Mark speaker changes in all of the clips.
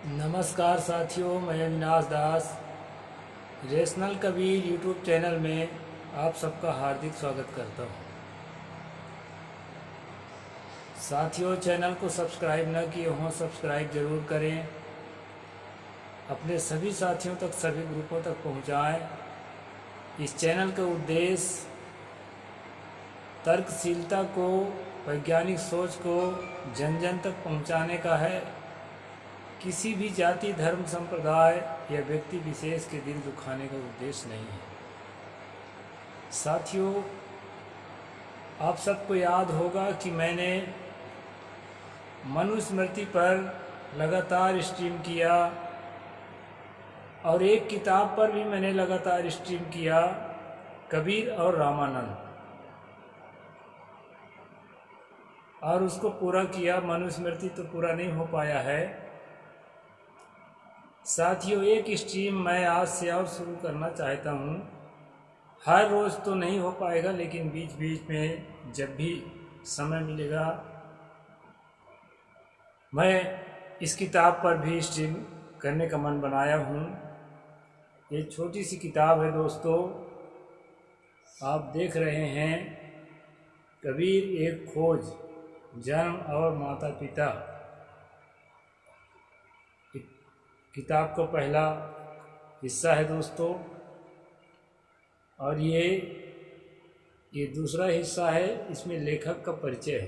Speaker 1: नमस्कार साथियों, मैं अविनाश दास रेशनल कबीर यूट्यूब चैनल में आप सबका हार्दिक स्वागत करता हूं। साथियों, चैनल को सब्सक्राइब न किए हों, सब्सक्राइब ज़रूर करें। अपने सभी साथियों तक, सभी ग्रुपों तक पहुंचाएं। इस चैनल का उद्देश्य तर्कशीलता को, वैज्ञानिक सोच को जन जन तक पहुंचाने का है। किसी भी जाति, धर्म, संप्रदाय या व्यक्ति विशेष के दिल दुखाने का उद्देश्य नहीं है। साथियों, आप सबको याद होगा कि मैंने मनुस्मृति पर लगातार स्ट्रीम किया और एक किताब पर भी मैंने लगातार स्ट्रीम किया, कबीर और रामानंद, और उसको पूरा किया। मनुस्मृति तो पूरा नहीं हो पाया है। साथियों, एक स्ट्रीम मैं आज से और शुरू करना चाहता हूँ। हर रोज़ तो नहीं हो पाएगा, लेकिन बीच बीच में जब भी समय मिलेगा मैं इस किताब पर भी स्ट्रीम करने का मन बनाया हूँ। ये छोटी सी किताब है दोस्तों, आप देख रहे हैं, कबीर एक खोज, जन्म और माता पिता। किताब का पहला हिस्सा है दोस्तों, और ये दूसरा हिस्सा है। इसमें लेखक का परिचय है।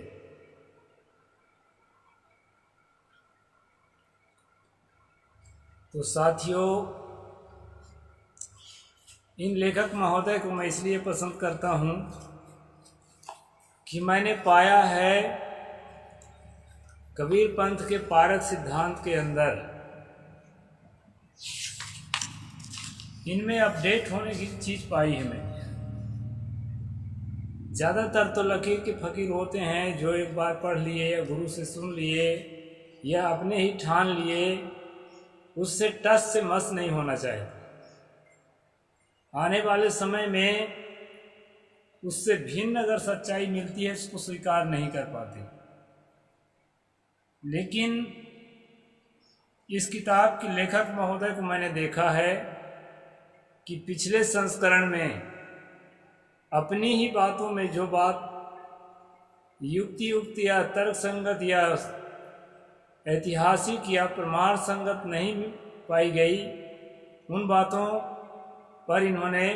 Speaker 1: तो साथियों, इन लेखक महोदय को मैं इसलिए पसंद करता हूँ कि मैंने पाया है कबीर पंथ के पारक सिद्धांत के अंदर इनमें अपडेट होने की चीज़ पाई है मैंने। ज़्यादातर तो लकीर के फ़कीर होते हैं जो एक बार पढ़ लिए या गुरु से सुन लिए या अपने ही ठान लिए, उससे टस से मस नहीं होना चाहिए। आने वाले समय में उससे भिन्न अगर सच्चाई मिलती है, उसको स्वीकार नहीं कर पाते। लेकिन इस किताब के लेखक महोदय को मैंने देखा है कि पिछले संस्करण में अपनी ही बातों में जो बात युक्ति युक्त या तर्क संगत या ऐतिहासिक या प्रमाण संगत नहीं पाई गई, उन बातों पर इन्होंने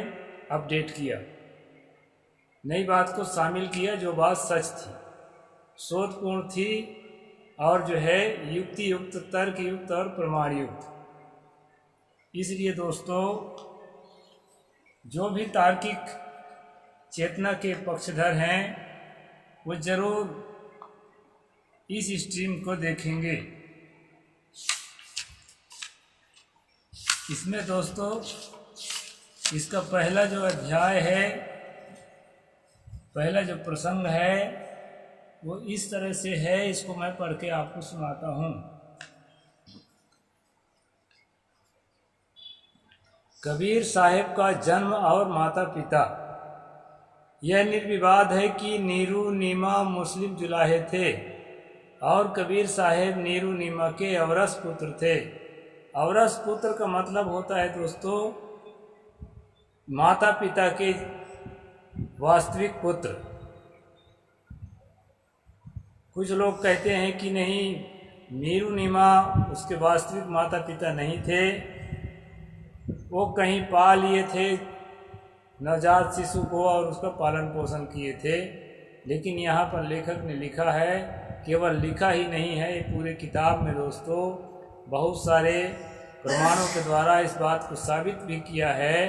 Speaker 1: अपडेट किया, नई बात को शामिल किया जो बात सच थी, शोधपूर्ण थी और जो है युक्ति युक्त, तर्क युक्त और प्रमाण युक्त। इसलिए दोस्तों, जो भी तार्किक चेतना के पक्षधर हैं वो जरूर इस स्ट्रीम को देखेंगे। इसमें दोस्तों, इसका पहला जो अध्याय है, पहला जो प्रसंग है, वो इस तरह से है। इसको मैं पढ़ के आपको सुनाता हूँ। कबीर साहेब का जन्म और माता पिता। यह निर्विवाद है कि नीरू नीमा मुस्लिम जुलाहे थे और कबीर साहेब नीरू नीमा के अवरस पुत्र थे। अवरस पुत्र का मतलब होता है दोस्तों, माता पिता के वास्तविक पुत्र। कुछ लोग कहते हैं कि नहीं, नीरू नीमा उसके वास्तविक माता पिता नहीं थे, वो कहीं पा लिए थे नवजात शिशु को और उसका पालन पोषण किए थे। लेकिन यहाँ पर लेखक ने लिखा है, केवल लिखा ही नहीं है, ये पूरे किताब में दोस्तों बहुत सारे प्रमाणों के द्वारा इस बात को साबित भी किया है।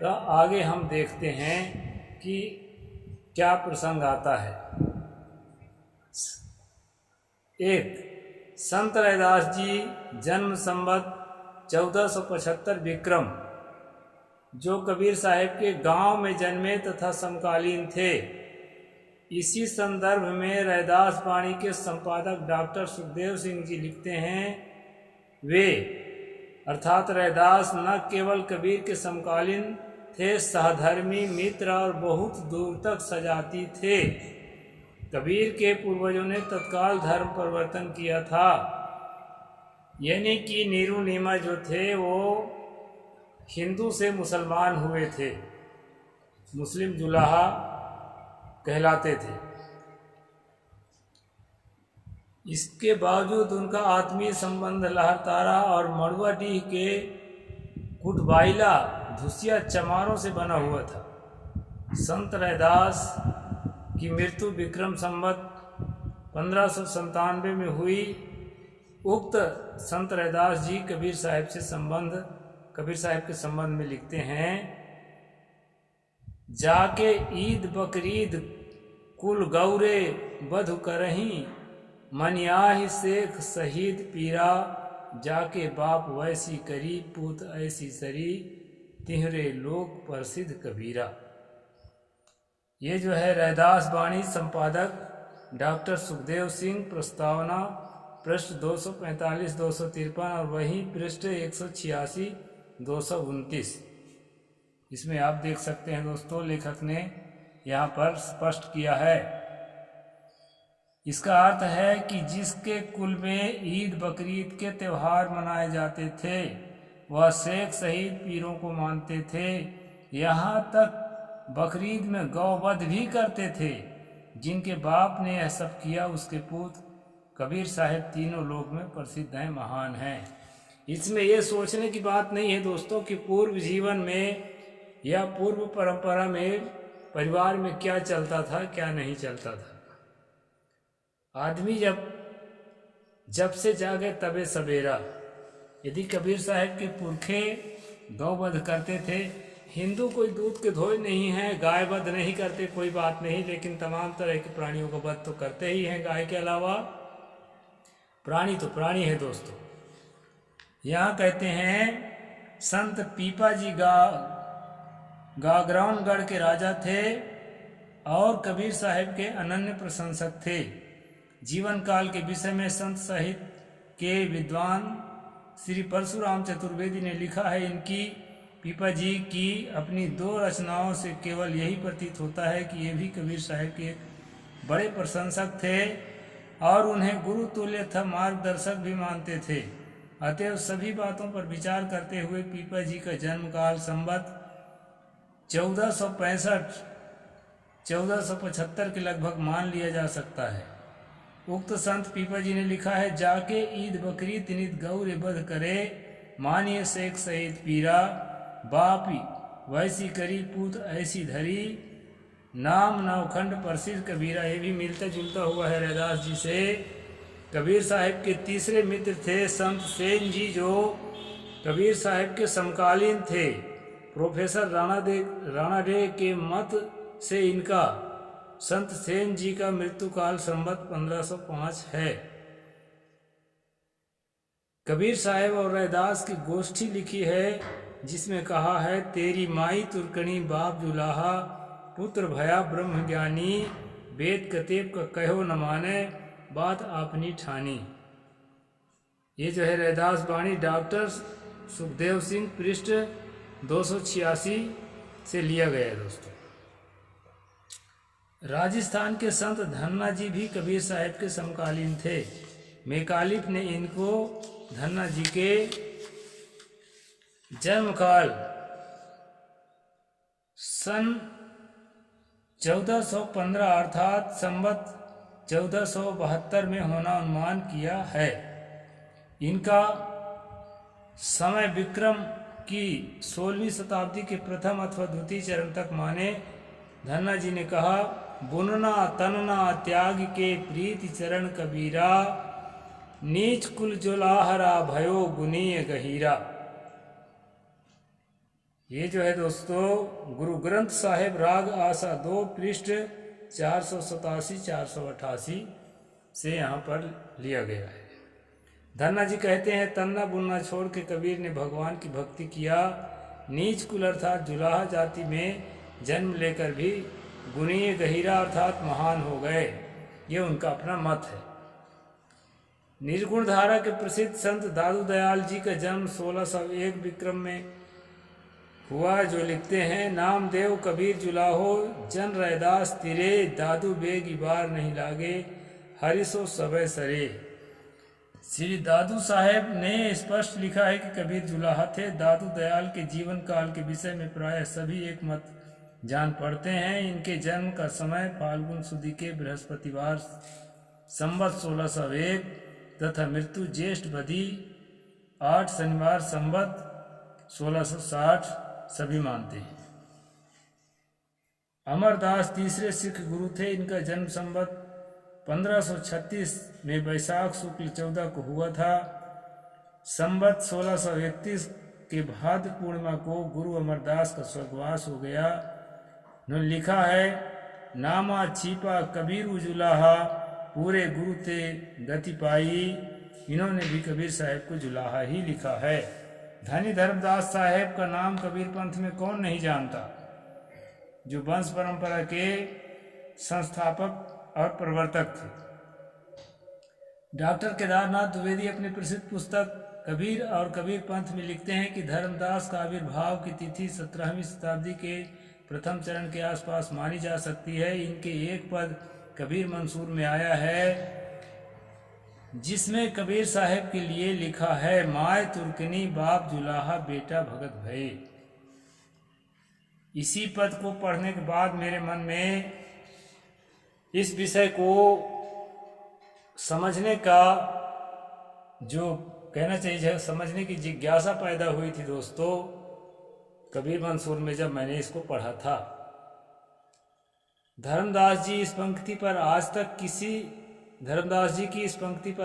Speaker 1: तो आगे हम देखते हैं कि क्या प्रसंग आता है। एक, संत रैदास जी जन्म संवत 1475 विक्रम, जो कबीर साहेब के गांव में जन्मे तथा समकालीन थे। इसी संदर्भ में रैदास वाणी के संपादक डॉक्टर सुखदेव सिंह जी लिखते हैं, वे अर्थात रैदास न केवल कबीर के समकालीन थे, सहधर्मी, मित्र और बहुत दूर तक सजाती थे। कबीर के पूर्वजों ने तत्काल धर्म परिवर्तन किया था। यानी कि नीरू नीमा जो थे वो हिंदू से मुसलमान हुए थे, मुस्लिम जुलाहा कहलाते थे। इसके बावजूद उनका आत्मीय संबंध लहरतारा और मड़ुआडीह के कुटबाइला धुसिया चमारों से बना हुआ था। संत रैदास की मृत्यु विक्रम संवत 1597 में हुई। उक्त संत रैदास जी कबीर साहब के संबंध में लिखते हैं, जाके ईद बकरीद कुल गौरे बधु करही, मनियाहि शेख शहीद पीरा, जाके बाप वैसी करी पूत ऐसी सरी, तिहरे लोक प्रसिद्ध कबीरा। ये जो है रैदास वाणी, संपादक डॉक्टर सुखदेव सिंह, प्रस्तावना पृष्ठ 245 253 और वहीं पृष्ठ 186 229। इसमें आप देख सकते हैं दोस्तों, लेखक ने यहाँ पर स्पष्ट किया है। इसका अर्थ है कि जिसके कुल में ईद बकरीद के त्यौहार मनाए जाते थे वह शेख शहीद पीरों को मानते थे। यहाँ तक बकरीद में गौवध भी करते थे। जिनके बाप ने यह सब किया उसके पुत्र कबीर साहब तीनों लोक में प्रसिद्ध हैं, महान हैं। इसमें यह सोचने की बात नहीं है दोस्तों कि पूर्व जीवन में या पूर्व परंपरा में परिवार में क्या चलता था क्या नहीं चलता था। आदमी जब से जागे तबे सवेरा। यदि कबीर साहब के पुरखे गौवध करते थे, हिंदू कोई दूध के धोए नहीं हैं, गाय वध नहीं करते, कोई बात नहीं, लेकिन तमाम तरह के प्राणियों का वध तो करते ही हैं। गाय के अलावा प्राणी तो प्राणी है दोस्तों। यहाँ कहते हैं संत पीपा जी गागराउनगढ़ के राजा थे और कबीर साहब के अनन्य प्रशंसक थे। जीवन काल के विषय में संत साहित्य के विद्वान श्री परशुराम चतुर्वेदी ने लिखा है, इनकी पीपा जी की अपनी 2 रचनाओं से केवल यही प्रतीत होता है कि ये भी कबीर साहब के बड़े प्रशंसक थे और उन्हें गुरु तुल्य मार्गदर्शक भी मानते थे। अतएव सभी बातों पर विचार करते हुए पीपा जी का जन्म काल संवत 1465 के लगभग मान लिया जा सकता है। उक्त संत पीपा जी ने लिखा है, जाके ईद बकरी तिनित गौर बध करे, मानिए शेख शहीद पीरा, बापी वैसी करी पूत ऐसी धरी, नाम नवखंड प्रसिद्ध कबीरा। ये भी मिलता जुलता हुआ है रैदास जी से। कबीर साहब के तीसरे मित्र थे संत सेन जी, जो कबीर साहब के समकालीन थे। प्रोफेसर राणाडे के मत से इनका संत सेन जी का मृत्यु काल संवत 1505 है। कबीर साहब और रैदास की गोष्ठी लिखी है जिसमें कहा है, तेरी माई तुर्कणी बाप जुलाहा, पुत्र भया ब्रह्म ज्ञानी, वेद कतेब का कहो न माने, बात आपनी ठानी। ये जो है रैदास वाणी डॉक्टर सुखदेव सिंह पृष्ठ 286 से लिया गया है दोस्तों। राजस्थान के संत धन्ना जी भी कबीर साहब के समकालीन थे। मेकालिफ ने इनको धन्ना जी के जन्मकाल सन 1415 अर्थात संवत 1472 में होना अनुमान किया है। इनका समय विक्रम की 16वीं शताब्दी के प्रथम अथवा द्वितीय चरण तक माने। धन्ना जी ने कहा, बुनना तनना त्याग के प्रीति चरण कबीरा, नीच कुल जोलाहरा भयो गुनीय गहीरा। ये जो है दोस्तों गुरु ग्रंथ साहिब राग आशा 2 पृष्ठ 487-488 से यहाँ पर लिया गया है। धन्ना जी कहते हैं, तन्ना बुनना छोड़ के कबीर ने भगवान की भक्ति किया। नीच कुल अर्थात जुलाहा जाति में जन्म लेकर भी गुणीय गहीरा अर्थात महान हो गए। ये उनका अपना मत है। निर्गुण धारा के प्रसिद्ध संत दादू दयाल जी का जन्म 1601 विक्रम में हुआ, जो लिखते हैं, नामदेव कबीर जुलाहो, जन रैदास तिरे, दादू बेग बार नहीं लागे, हरिसो सबे सरे। श्री दादू साहेब ने स्पष्ट लिखा है कि कबीर जुलाहा थे। दादू दयाल के जीवन काल के विषय में प्रायः सभी एक मत जान पड़ते हैं। इनके जन्म का समय फाल्गुन सुदी के बृहस्पतिवार संवत 1601 तथा मृत्यु ज्येष्ठ बदी 8 शनिवार संवत 1660 सभी मानते हैं। अमरदास तीसरे सिख गुरु थे। इनका जन्म संवत 1536 में वैशाख शुक्ल 14 को हुआ था। संवत 1631 के भाद्र पूर्णिमा को गुरु अमरदास का स्वर्गवास हो गया। उन्होंने लिखा है, नामा छिपा कबीर जुलाहा, पूरे गुरु ते गति पाई। इन्होंने भी कबीर साहब को जुलाहा ही लिखा है। धनी धर्मदास साहेब का नाम कबीर पंथ में कौन नहीं जानता, जो वंश परंपरा के संस्थापक और प्रवर्तक थे। डॉक्टर केदारनाथ द्विवेदी अपनी प्रसिद्ध पुस्तक कबीर और कबीर पंथ में लिखते हैं कि धर्मदास का आविर्भाव की तिथि 17वीं शताब्दी के प्रथम चरण के आसपास मानी जा सकती है। इनके एक पद कबीर मंसूर में आया है, जिसमें कबीर साहब के लिए लिखा है, माय तुर्कनी बाप जुलाहा बेटा भगत भये। इसी पद को पढ़ने के बाद मेरे मन में इस विषय को समझने का जो कहना चाहिए समझने की जिज्ञासा पैदा हुई थी दोस्तों, कबीर मंसूर में जब मैंने इसको पढ़ा था। धर्मदास जी की इस पंक्ति पर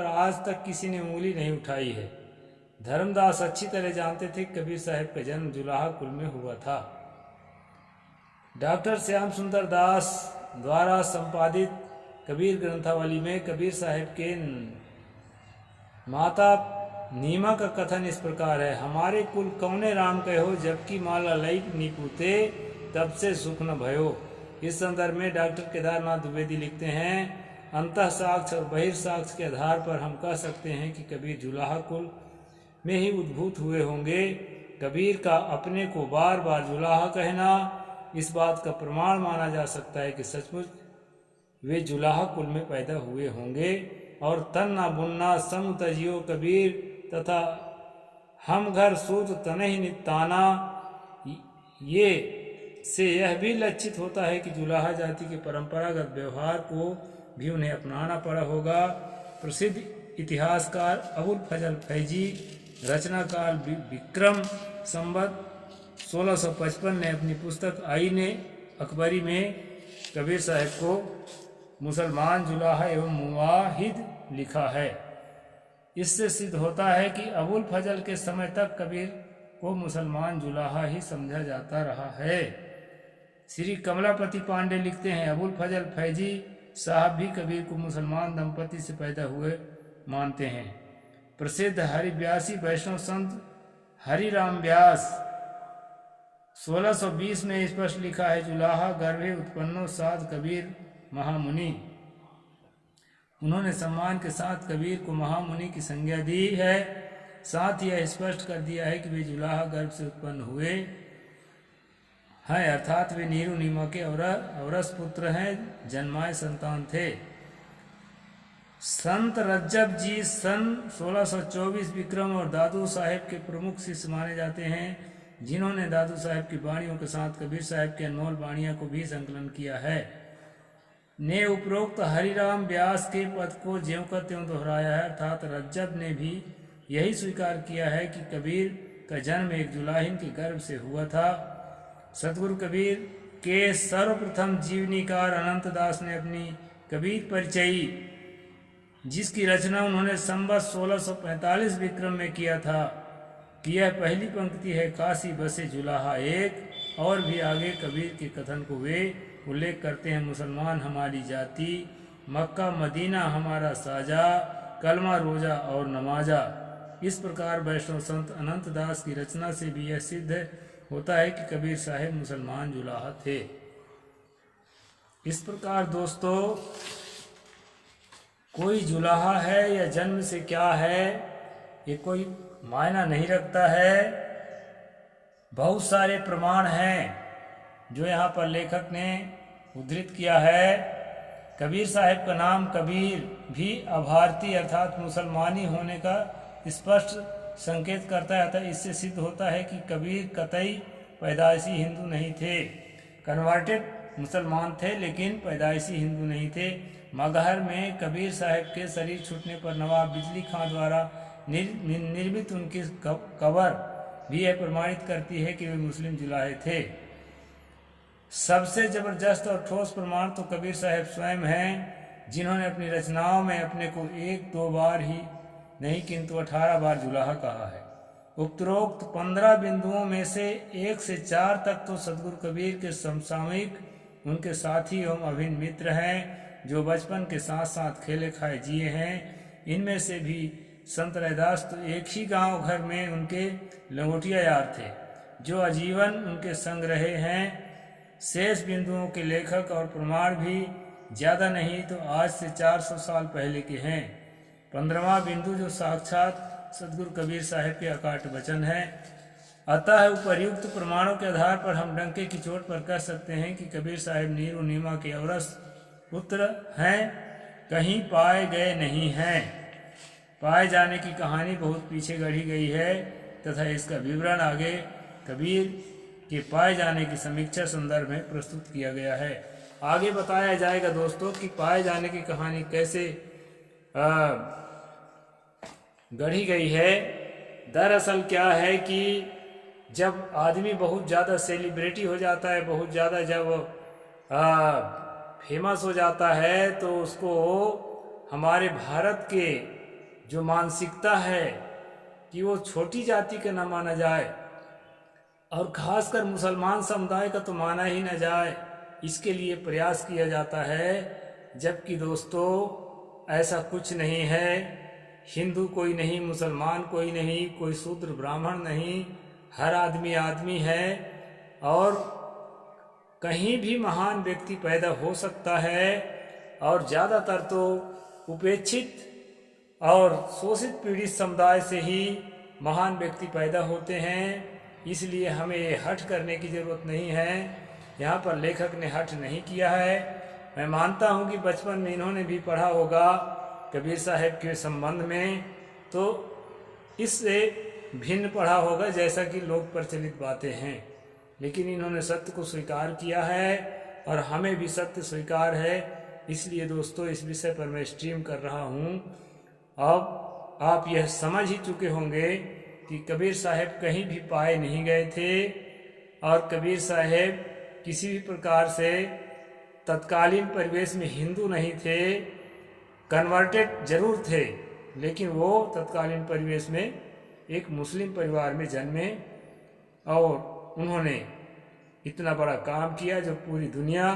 Speaker 1: आज तक किसी ने उंगली नहीं उठाई है। धर्मदास अच्छी तरह जानते थे कबीर साहब का जन्म जुलाहा कुल में हुआ था। डॉक्टर श्याम सुंदर दास द्वारा संपादित कबीर ग्रंथावली में कबीर साहब के माता नीमा का कथन इस प्रकार है, हमारे कुल कौने राम कहो, जबकि माला लई निपुते तब से सुख न भयो। इस संदर्भ में डॉक्टर केदारनाथ द्विवेदी लिखते हैं, अंतः साक्ष्य और बहिर्साक्ष्य के आधार पर हम कह सकते हैं कि कबीर जुलाहा कुल में ही उद्भूत हुए होंगे। कबीर का अपने को बार बार जुलाहा कहना इस बात का प्रमाण माना जा सकता है कि सचमुच वे जुलाहा कुल में पैदा हुए होंगे। और तन्ना बुन्ना सम तजियो कबीर तथा हम घर सूत तनहि निताना, ये से यह भी लक्षित होता है कि जुलाहा जाति के परंपरागत व्यवहार को भी उन्हें अपनाना पड़ा होगा। प्रसिद्ध इतिहासकार अबुल फजल फैजी रचनाकाल विक्रम संवत 1655 ने अपनी पुस्तक आईने अकबरी में कबीर साहब को मुसलमान जुलाहा एवं मुवाहिद लिखा है। इससे सिद्ध होता है कि अबुल फजल के समय तक कबीर को मुसलमान जुलाहा ही समझा जाता रहा है। श्री कमलापति पांडे लिखते हैं, अबुल फजल फैजी साहब भी कबीर को मुसलमान दंपति से पैदा हुए मानते हैं। प्रसिद्ध हरिव्यासी वैष्णव संत हरिराम व्यास 1620 में स्पष्ट लिखा है, जुलाहा गर्भे उत्पन्नो साध कबीर महामुनि। उन्होंने सम्मान के साथ कबीर को महामुनि की संज्ञा दी है। साथ ही यह स्पष्ट कर दिया है कि वे जुलाहा गर्भ से उत्पन्न हुए हैं, अर्थात वे नीरू नीमा के औरस पुत्र हैं, जन्माए संतान थे। संत रज्जब जी सन 1624 विक्रम और दादू साहेब के प्रमुख शिष्य माने जाते हैं, जिन्होंने दादू साहेब की वाणियों के साथ कबीर साहब के अनमोल वाणियों को भी संकलन किया है। ने उपरोक्त हरिराम व्यास के पद को ज्यों का त्यों दोहराया है, अर्थात रज्जब ने भी यही स्वीकार किया है कि कबीर का जन्म एक जुलाहिन के गर्भ से हुआ था। सतगुरु कबीर के सर्वप्रथम जीवनीकार अनंत दास ने अपनी कबीर परिचयी, जिसकी रचना उन्होंने संवत 1645 विक्रम में किया था, कि यह पहली पंक्ति है, काशी बसे जुलाहा एक। और भी आगे कबीर के कथन को वे उल्लेख करते हैं, मुसलमान हमारी जाति, मक्का मदीना हमारा साजा, कलमा रोजा और नमाजा। इस प्रकार वैष्णव संत अनंत दास की रचना से भी यह सिद्ध होता है कि कबीर साहब मुसलमान जुलाहा थे। इस प्रकार दोस्तों, कोई जुलाहा है या जन्म से क्या है, ये कोई मायना नहीं रखता है। बहुत सारे प्रमाण हैं जो यहाँ पर लेखक ने उद्धृत किया है। कबीर साहब का नाम कबीर भी अभारती अर्थात मुसलमानी होने का स्पष्ट संकेत करता है। अतः इससे सिद्ध होता है कि कबीर कतई पैदाइशी हिंदू नहीं थे। कन्वर्टेड मुसलमान थे लेकिन पैदाइशी हिंदू नहीं थे। मगहर में कबीर साहब के शरीर छूटने पर नवाब बिजली खां द्वारा निर्मित उनकी कब्र भी यह प्रमाणित करती है कि वे मुस्लिम जुलाहे थे। सबसे जबरदस्त और ठोस प्रमाण तो कबीर साहब स्वयं हैं, जिन्होंने अपनी रचनाओं में अपने को 1-2 बार ही नहीं किंतु 18 बार जुलाहा कहा है। उपरोक्त 15 बिंदुओं में से 1 से 4 तक तो सदगुरु कबीर के समसामयिक उनके साथी एवं अभिन्न मित्र हैं, जो बचपन के साथ साथ खेले खाए जिए हैं। इनमें से भी संत रैदास तो एक ही गांव घर में उनके लंगोटिया यार थे, जो आजीवन उनके संग रहे हैं। शेष बिंदुओं के लेखक और प्रमाण भी ज़्यादा नहीं तो आज से 400 साल पहले के हैं। 15वां बिंदु जो साक्षात सदगुरु कबीर साहब के अकाट वचन है। अतः उपर्युक्त प्रमाणों के आधार पर हम डंके की चोट पर कह सकते हैं कि कबीर साहब नीरू नीमा के औरस पुत्र हैं, कहीं पाए गए नहीं हैं। पाए जाने की कहानी बहुत पीछे गढ़ी गई है तथा इसका विवरण आगे कबीर के पाए जाने की समीक्षा संदर्भ में प्रस्तुत किया गया है। आगे बताया जाएगा दोस्तों कि पाए जाने की कहानी कैसे गढ़ी गई है। दरअसल क्या है कि जब आदमी बहुत ज़्यादा सेलिब्रिटी हो जाता है, बहुत ज़्यादा जब फेमस हो जाता है, तो उसको हमारे भारत के जो मानसिकता है कि वो छोटी जाति का न माना जाए और खासकर मुसलमान समुदाय का तो माना ही न जाए, इसके लिए प्रयास किया जाता है। जबकि दोस्तों ऐसा कुछ नहीं है। हिंदू कोई नहीं, मुसलमान कोई नहीं, कोई शूद्र ब्राह्मण नहीं, हर आदमी आदमी है और कहीं भी महान व्यक्ति पैदा हो सकता है। और ज़्यादातर तो उपेक्षित और शोषित पीड़ित समुदाय से ही महान व्यक्ति पैदा होते हैं। इसलिए हमें ये हठ करने की ज़रूरत नहीं है। यहाँ पर लेखक ने हठ नहीं किया है। मैं मानता हूँ कि बचपन में इन्होंने भी पढ़ा होगा कबीर साहब के संबंध में, तो इससे भिन्न पढ़ा होगा जैसा कि लोक प्रचलित बातें हैं। लेकिन इन्होंने सत्य को स्वीकार किया है और हमें भी सत्य स्वीकार है। इसलिए दोस्तों इस विषय पर मैं स्ट्रीम कर रहा हूँ। अब आप यह समझ ही चुके होंगे कि कबीर साहब कहीं भी पाए नहीं गए थे और कबीर साहब किसी भी प्रकार से तत्कालीन परिवेश में हिंदू नहीं थे। कन्वर्टेड जरूर थे, लेकिन वो तत्कालीन परिवेश में एक मुस्लिम परिवार में जन्मे और उन्होंने इतना बड़ा काम किया जो पूरी दुनिया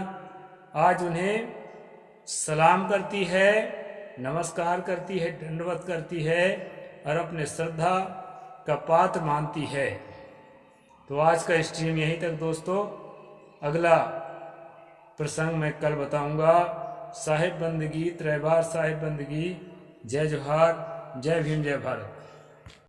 Speaker 1: आज उन्हें सलाम करती है, नमस्कार करती है, दंडवत करती है और अपने श्रद्धा का पात्र मानती है। तो आज का स्ट्रीम यहीं तक दोस्तों। अगला प्रसंग मैं कल बताऊंगा। साहिब बंदगी, त्रैबार साहिब बंदगी। जय जोहार, जय भीम, जय भारत।